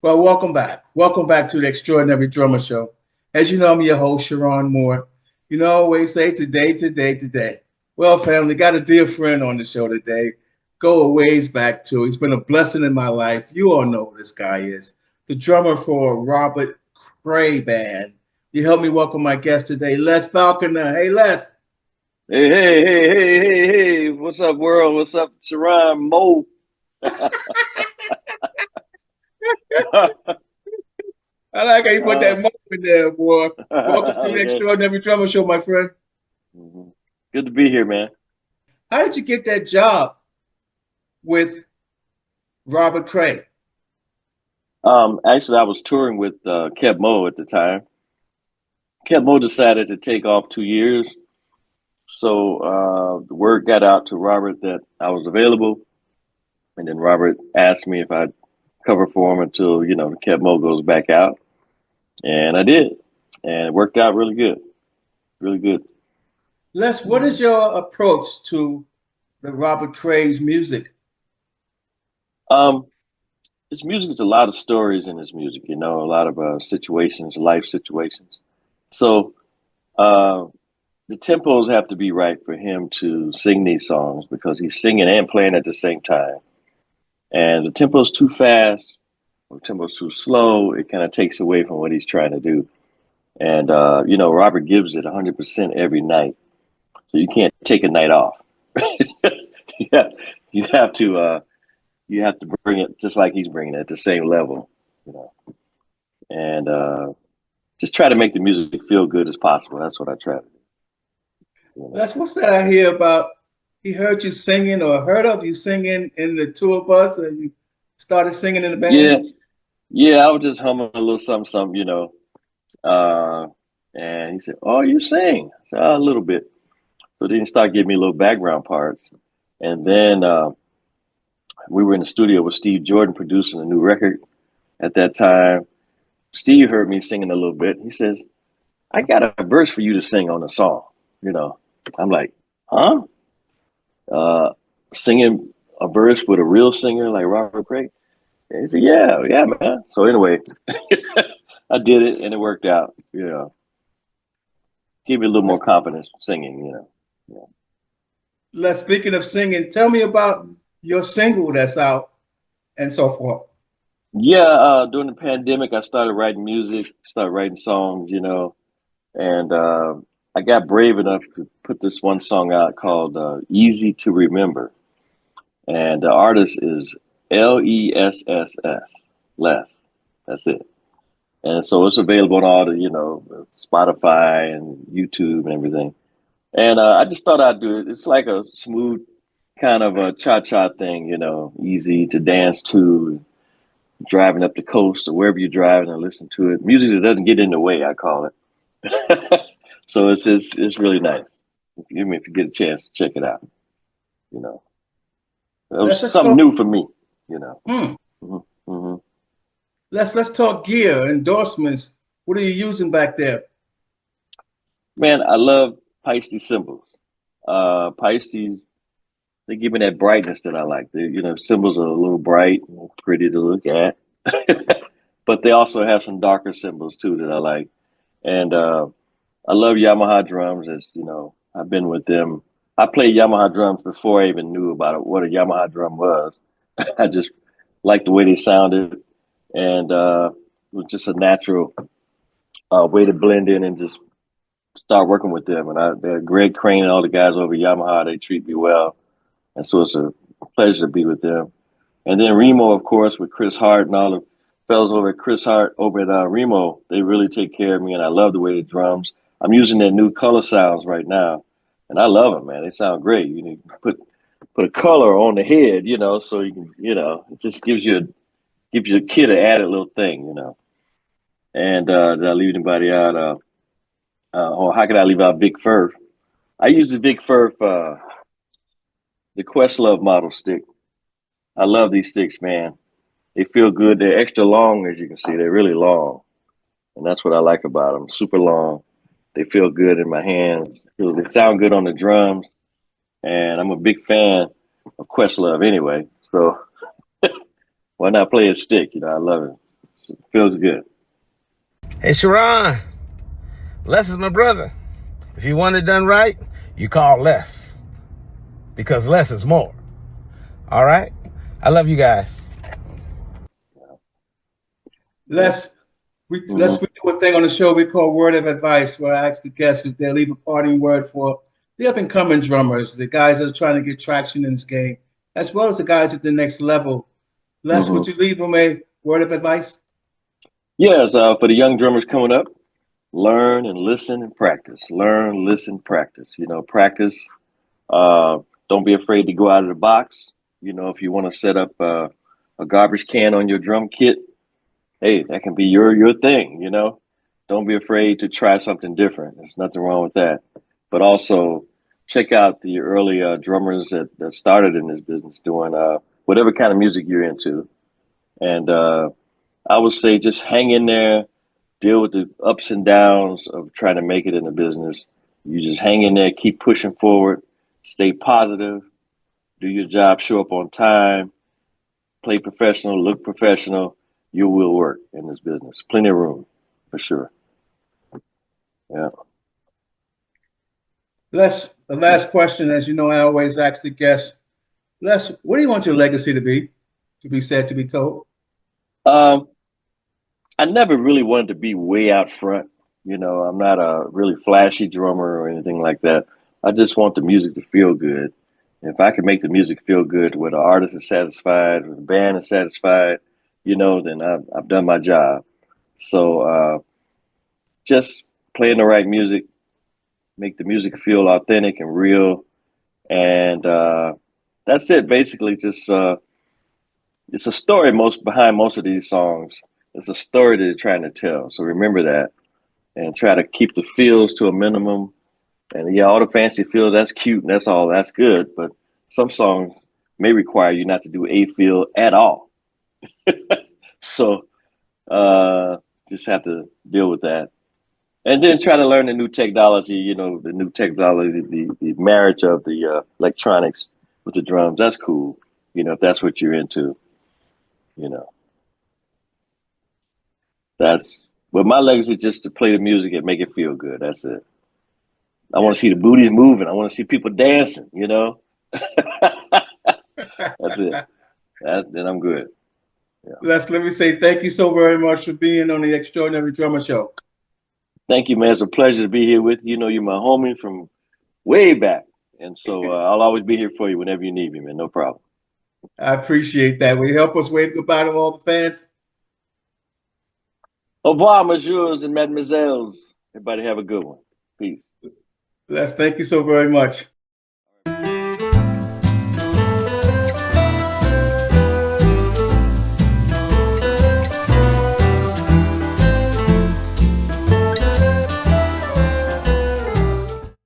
Well, welcome back. Welcome back to the Extraordinary Drummer Show. As you know, I'm your host, Sharon Moore. You know, I always say today, today, today. Well, family, got a dear friend on the show today. Go a ways back to. He's been a blessing in my life. You all know who this guy is. The drummer for Robert Cray Band. You help me welcome my guest today, Les Falconer. Hey, Les. Hey. What's up, world? What's up, Sharon Mo? I like how you put that uh, moment in there, boy. Welcome to the okay. Extraordinary Drummer Show, my friend. Mhm. Good to be here, man. How did you get that job with Robert Cray? Actually, I was touring with Kev Mo at the time. Kev Mo decided to take off 2 years. So the word got out to Robert that I was available. And then Robert asked me if I'd cover for him until, Kev Mo goes back out. And I did. And it worked out really good. Really good. Les, what is Mhm. your approach to the Robert Cray's music? Um, His music is a lot of stories in his music, a lot of situations, life situations. So uh, the tempos have to be right for him to sing these songs because he's singing and playing at the same time. And the tempo's too fast or the tempo's too slow, it kind of takes away from what he's trying to do. And, Robert gives it 100% every night. So you can't take a night off. Yeah, you have to. You have to bring it just like he's bringing it at the same level, you know. And just try to make the music feel good as possible. That's what I try to do. You know. Les, what's that I hear about? He heard you singing or heard of you singing in the tour bus and you started singing in the band? Yeah, yeah. I was just humming a little something. Uh, and he said, "Oh, you sing?" I said, "Oh, a little bit." So then he started giving me little background parts, and then we were in the studio with Steve Jordan producing a new record at that time. Steve heard me singing a little bit. He says, "I got a verse for you to sing on the song." You know, I'm like, "Huh?" Uh, Singing a verse with a real singer like Robert Cray. And he said, yeah, man. So anyway, I did it and it worked out. Gave me a little more Les, confidence singing. Yeah. Les, speaking of singing, tell me about your single that's out and so forth. Yeah, during the pandemic, I started writing music, started writing songs, and I got brave enough to put this one song out called "Easy to Remember," and the artist is Less, Less. That's it. And so it's available on all the, Spotify and YouTube and everything. And I just thought I'd do it. It's like a smooth kind of a cha-cha thing, easy to dance to, driving up the coast or wherever you're driving and listen to it. Music that doesn't get in the way, I call it. So it's really nice. If you get a chance to check it out, you know, it was Let's something talk. new for me, you know. Hmm, hmm hmm let's talk gear endorsements. What are you using back there? Man, I love Paiste cymbals. Paiste, they give me that brightness that I like. Symbols are a little bright, and pretty to look at, but they also have some darker symbols too that I like. And I love Yamaha drums. As you know, I've been with them. I played Yamaha drums before I even knew about it, what a Yamaha drum was. I just liked the way they sounded, and it was just a natural way to blend in and just start working with them. And Greg Crane and all the guys over at Yamaha, they treat me well, and so it's a pleasure to be with them. And then Remo, of course, with Chris Hart and all the fellas over at Chris Hart over at Remo, they really take care of me, and I love the way they drums. I'm using their new color sounds right now, and I love them, man. They sound great. You need to put a color on the head, so you can, it just gives you a kid an added little thing. And did I leave anybody out? Or how could I leave out Big Furf? I use the Big Furf, the Questlove model stick. I love these sticks, man. They feel good. They're extra long, as you can see. They're really long, and that's what I like about them. Super long. They feel good in my hands. They sound good on the drums, and I'm a big fan of Questlove anyway. So why not play a stick? I love it. It feels good. Hey, Sharon, Les is my brother. If you want it done right, you call Les, because less is more. All right? I love you guys. Let's we do a thing on the show we call Word of Advice, where I ask the guests if they leave a parting word for the up and coming drummers, the guys that are trying to get traction in this game, as well as the guys at the next level. Les, would you leave them a word of advice? Yes, for the young drummers coming up, learn and listen and practice. Learn, listen, practice. Practice. Uh, don't be afraid to go out of the box. If you want to set up a garbage can on your drum kit, hey, that can be your thing. Don't be afraid to try something different. There's nothing wrong with that. But also check out the early drummers that started in this business doing whatever kind of music you're into. And I would say just hang in there, deal with the ups and downs of trying to make it in the business. You just hang in there, keep pushing forward, stay positive, do your job, show up on time, play professional, look professional. You will work in this business. Plenty of room, for sure. Yeah. Les, the last question, as you know, I always ask the guests, Les, what do you want your legacy to be? To be said, to be told? Um, I never really wanted to be way out front. I'm not a really flashy drummer or anything like that. I just want the music to feel good. If I can make the music feel good, where the artist is satisfied, where the band is satisfied, then I've done my job. So just playing the right music, make the music feel authentic and real, and that's it. Basically, just it's a story behind most of these songs. It's a story that they're trying to tell. So remember that, and try to keep the feels to a minimum. And yeah, all the fancy feels, that's cute and that's all, that's good. But some songs may require you not to do a feel at all. So just have to deal with that. And then try to learn the new technology, the new technology, the marriage of the electronics with the drums. That's cool, if that's what you're into, you know. But my legacy is just to play the music and make it feel good. That's it. I want to see the booties moving. I want to see people dancing, That's it. Then I'm good. Yeah. Les, let me say thank you so very much for being on the Extraordinary Drummer Show. Thank you, man. It's a pleasure to be here with you. You're my homie from way back. And so I'll always be here for you whenever you need me, man. No problem. I appreciate that. Will you help us wave goodbye to all the fans? Au revoir, messieurs and mademoiselles. Everybody have a good one. Peace. Les, thank you so very much.